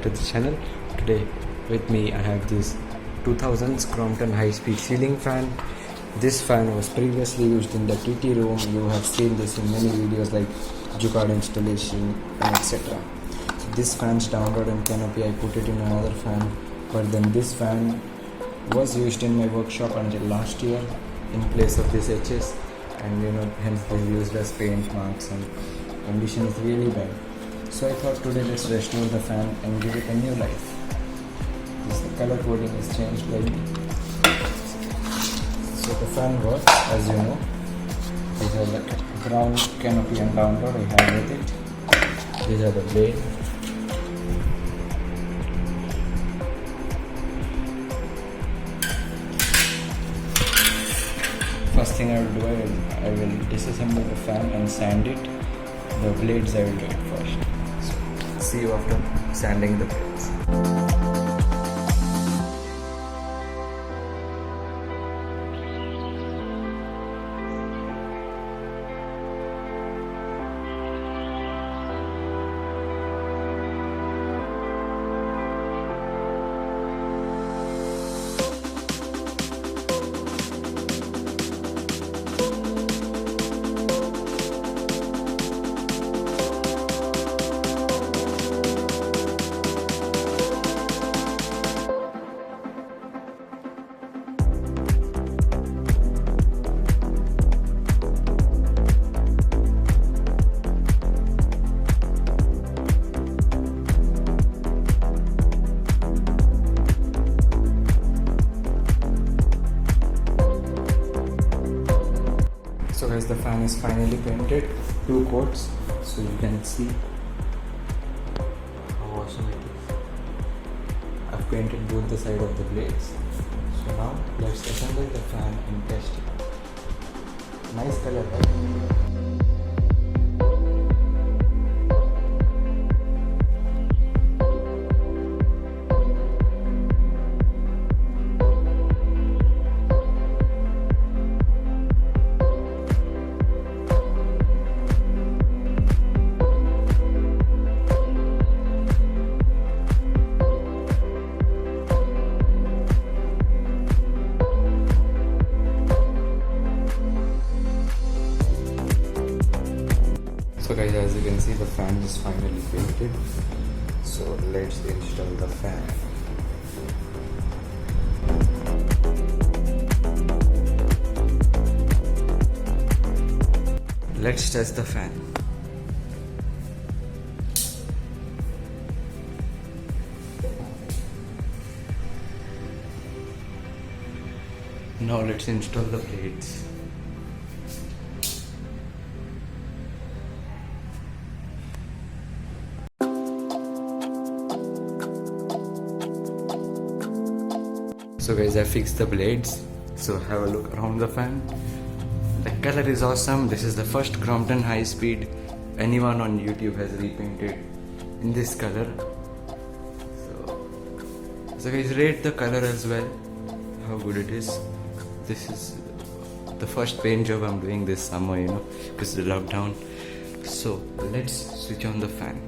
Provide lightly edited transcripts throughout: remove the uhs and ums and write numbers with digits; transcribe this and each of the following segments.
to the channel. Today with me I have this 2000's Crompton High Speed ceiling fan. This fan was previously used in the TT room. You have seen this in many videos like Jugaad installation and etc. This fan's download and canopy, I put it in another fan, but then this fan was used in my workshop until last year in place of this HS, and hence they used as paint marks and condition is really bad. So I thought today let's restore the fan and give it a new life. The color coding is changed slightly. So the fan works, as you know. These are the ground canopy and download I have with it. These are the blade. First thing I will do, I will disassemble the fan and sand it. The blades I will do it first. So, see you after sanding the blades. So guys, the fan is finally painted, 2 coats, so you can see how awesome it is. I've painted both the side of the blades. So now let's assemble the fan and test it. Nice color, right? So guys, as you can see, the fan is finally painted. So let's install the fan. Let's test the fan. Now let's install the blades. So guys, I fixed the blades. So have a look around the fan. The color is awesome. This is the first Crompton High Speed anyone on YouTube has repainted in this color. So guys, rate the color as well, how good it is. This is the first paint job I'm doing this summer, because of the lockdown. So let's switch on the fan.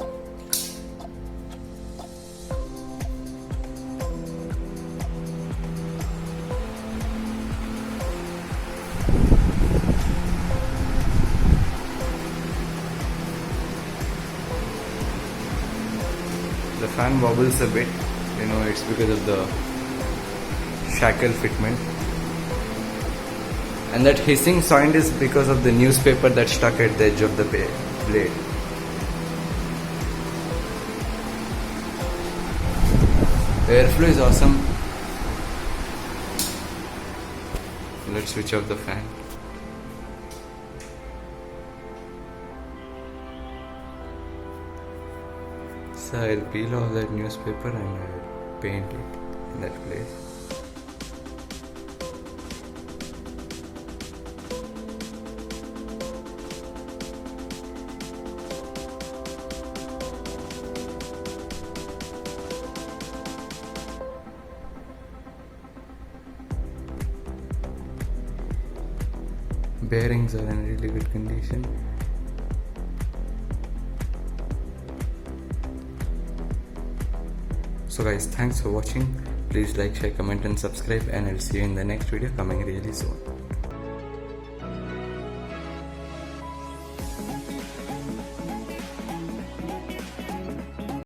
The fan wobbles a bit, it's because of the shackle fitment. And that hissing sound is because of the newspaper that's stuck at the edge of the blade. The airflow is awesome. Let's switch off the fan. So I'll peel off that newspaper and I'll paint it in that place. Bearings are in really good condition. So guys, thanks for watching. Please like, share, comment and subscribe, and I'll see you in the next video coming really soon.